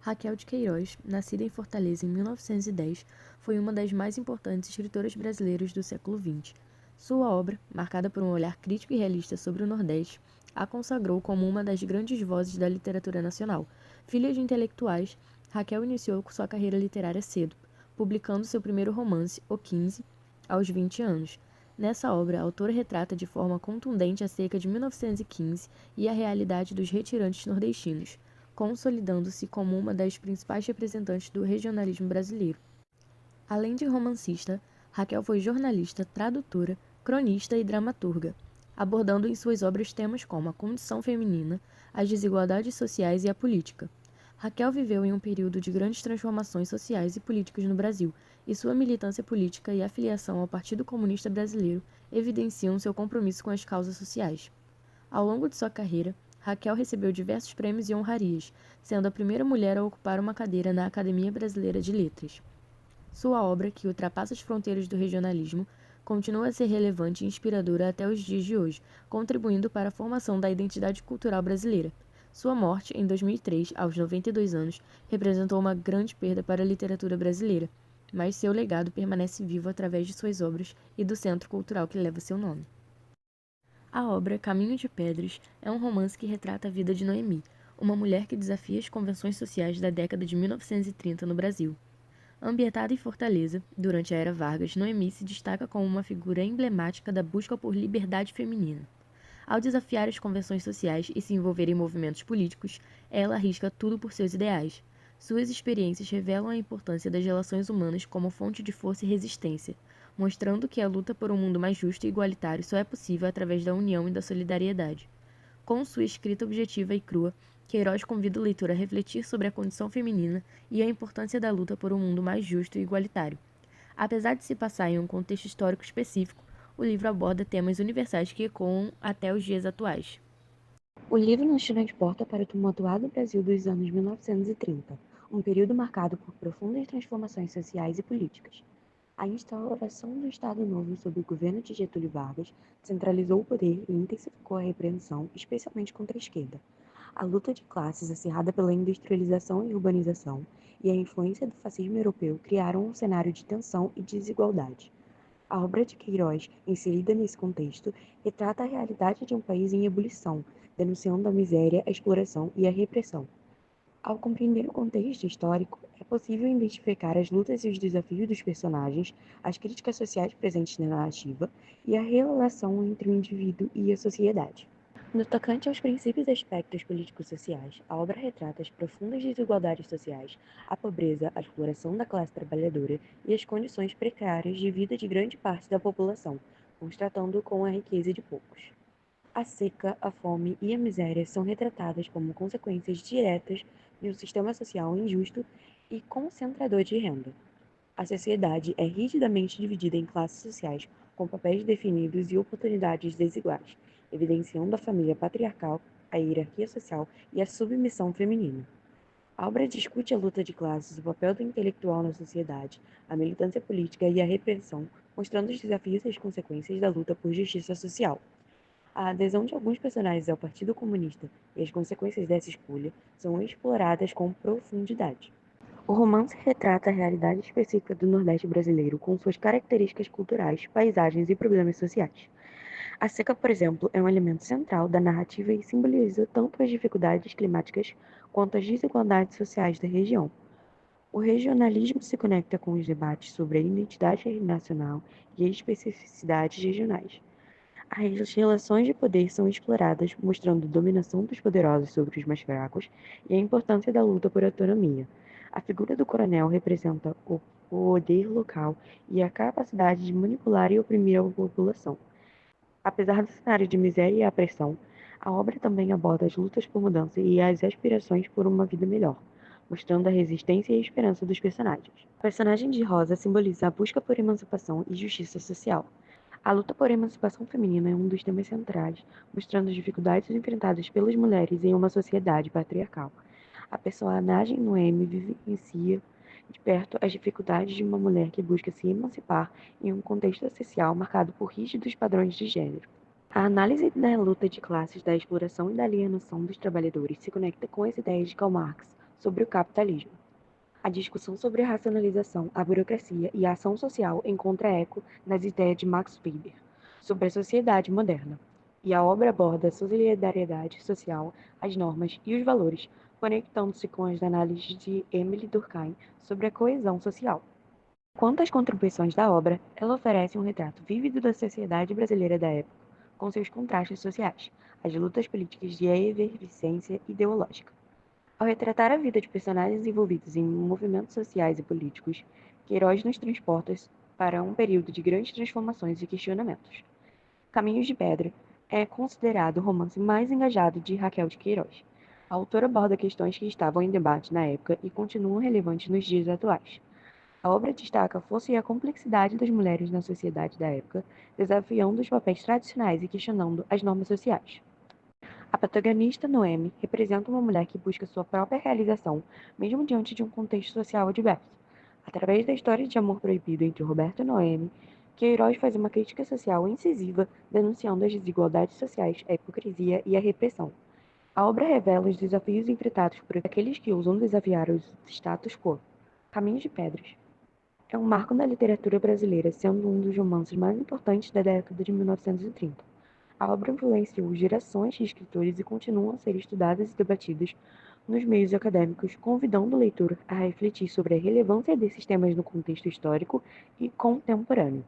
Raquel de Queiroz, nascida em Fortaleza em 1910, foi uma das mais importantes escritoras brasileiras do século XX. Sua obra, marcada por um olhar crítico e realista sobre o Nordeste, a consagrou como uma das grandes vozes da literatura nacional. Filha de intelectuais, Raquel iniciou sua carreira literária cedo, publicando seu primeiro romance, O 15, aos 20 anos. Nessa obra, a autora retrata de forma contundente a seca de 1915 e a realidade dos retirantes nordestinos, consolidando-se como uma das principais representantes do regionalismo brasileiro. Além de romancista, Raquel foi jornalista, tradutora, cronista e dramaturga, abordando em suas obras temas como a condição feminina, as desigualdades sociais e a política. Raquel viveu em um período de grandes transformações sociais e políticas no Brasil, e sua militância política e afiliação ao Partido Comunista Brasileiro evidenciam seu compromisso com as causas sociais. Ao longo de sua carreira, Raquel recebeu diversos prêmios e honrarias, sendo a primeira mulher a ocupar uma cadeira na Academia Brasileira de Letras. Sua obra, que ultrapassa as fronteiras do regionalismo, continua a ser relevante e inspiradora até os dias de hoje, contribuindo para a formação da identidade cultural brasileira. Sua morte, em 2003, aos 92 anos, representou uma grande perda para a literatura brasileira, mas seu legado permanece vivo através de suas obras e do centro cultural que leva seu nome. A obra Caminho de Pedras é um romance que retrata a vida de Noemi, uma mulher que desafia as convenções sociais da década de 1930 no Brasil. Ambientada em Fortaleza, durante a Era Vargas, Noemi se destaca como uma figura emblemática da busca por liberdade feminina. Ao desafiar as convenções sociais e se envolver em movimentos políticos, ela arrisca tudo por seus ideais. Suas experiências revelam a importância das relações humanas como fonte de força e resistência, mostrando que a luta por um mundo mais justo e igualitário só é possível através da união e da solidariedade. Com sua escrita objetiva e crua, Queiroz convida o leitor a refletir sobre a condição feminina e a importância da luta por um mundo mais justo e igualitário. Apesar de se passar em um contexto histórico específico, o livro aborda temas universais que ecoam até os dias atuais. O livro nos transporta para o tumultuado Brasil dos anos 1930, um período marcado por profundas transformações sociais e políticas. A instauração do Estado Novo sob o governo de Getúlio Vargas centralizou o poder e intensificou a repreensão, especialmente contra a esquerda. A luta de classes acirrada pela industrialização e urbanização e a influência do fascismo europeu criaram um cenário de tensão e desigualdade. A obra de Queiroz, inserida nesse contexto, retrata a realidade de um país em ebulição, denunciando a miséria, a exploração e a repressão. Ao compreender o contexto histórico, é possível identificar as lutas e os desafios dos personagens, as críticas sociais presentes na narrativa e a relação entre o indivíduo e a sociedade. No tocante aos princípios e aspectos políticos-sociais, a obra retrata as profundas desigualdades sociais, a pobreza, a exploração da classe trabalhadora e as condições precárias de vida de grande parte da população, contrastando com a riqueza de poucos. A seca, a fome e a miséria são retratadas como consequências diretas de um sistema social injusto e concentrador de renda. A sociedade é rigidamente dividida em classes sociais com papéis definidos e oportunidades desiguais, evidenciando a família patriarcal, a hierarquia social e a submissão feminina. A obra discute a luta de classes, o papel do intelectual na sociedade, a militância política e a repressão, mostrando os desafios e as consequências da luta por justiça social. A adesão de alguns personagens ao Partido Comunista e as consequências dessa escolha são exploradas com profundidade. O romance retrata a realidade específica do Nordeste brasileiro com suas características culturais, paisagens e problemas sociais. A seca, por exemplo, é um elemento central da narrativa e simboliza tanto as dificuldades climáticas quanto as desigualdades sociais da região. O regionalismo se conecta com os debates sobre a identidade nacional e as especificidades regionais. As relações de poder são exploradas, mostrando a dominação dos poderosos sobre os mais fracos e a importância da luta por autonomia. A figura do coronel representa o poder local e a capacidade de manipular e oprimir a população. Apesar do cenário de miséria e opressão, a obra também aborda as lutas por mudança e as aspirações por uma vida melhor, mostrando a resistência e a esperança dos personagens. A personagem de Rosa simboliza a busca por emancipação e justiça social. A luta por emancipação feminina é um dos temas centrais, mostrando as dificuldades enfrentadas pelas mulheres em uma sociedade patriarcal. A personagem Noemi vivencia de perto as dificuldades de uma mulher que busca se emancipar em um contexto social marcado por rígidos padrões de gênero. A análise da luta de classes, da exploração e da alienação dos trabalhadores se conecta com as ideias de Karl Marx sobre o capitalismo. A discussão sobre a racionalização, a burocracia e a ação social encontra eco nas ideias de Max Weber sobre a sociedade moderna, e a obra aborda a solidariedade social, as normas e os valores, conectando-se com as análises de Emile Durkheim sobre a coesão social. Quanto às contribuições da obra, ela oferece um retrato vívido da sociedade brasileira da época, com seus contrastes sociais, as lutas políticas e a efervescência ideológica. Ao retratar a vida de personagens envolvidos em movimentos sociais e políticos, Queiroz nos transporta para um período de grandes transformações e questionamentos. Caminhos de Pedra é considerado o romance mais engajado de Raquel de Queiroz. A autora aborda questões que estavam em debate na época e continuam relevantes nos dias atuais. A obra destaca a força e a complexidade das mulheres na sociedade da época, desafiando os papéis tradicionais e questionando as normas sociais. A protagonista, Noemi, representa uma mulher que busca sua própria realização, mesmo diante de um contexto social adverso. Através da história de amor proibido entre Roberto e Noemi, Queiroz faz uma crítica social incisiva, denunciando as desigualdades sociais, a hipocrisia e a repressão. A obra revela os desafios enfrentados por aqueles que ousam desafiar o status quo. Caminhos de Pedras é um marco na literatura brasileira, sendo um dos romances mais importantes da década de 1930. A obra influenciou gerações de escritores e continua a ser estudada e debatida nos meios acadêmicos, convidando o leitor a refletir sobre a relevância desses temas no contexto histórico e contemporâneo.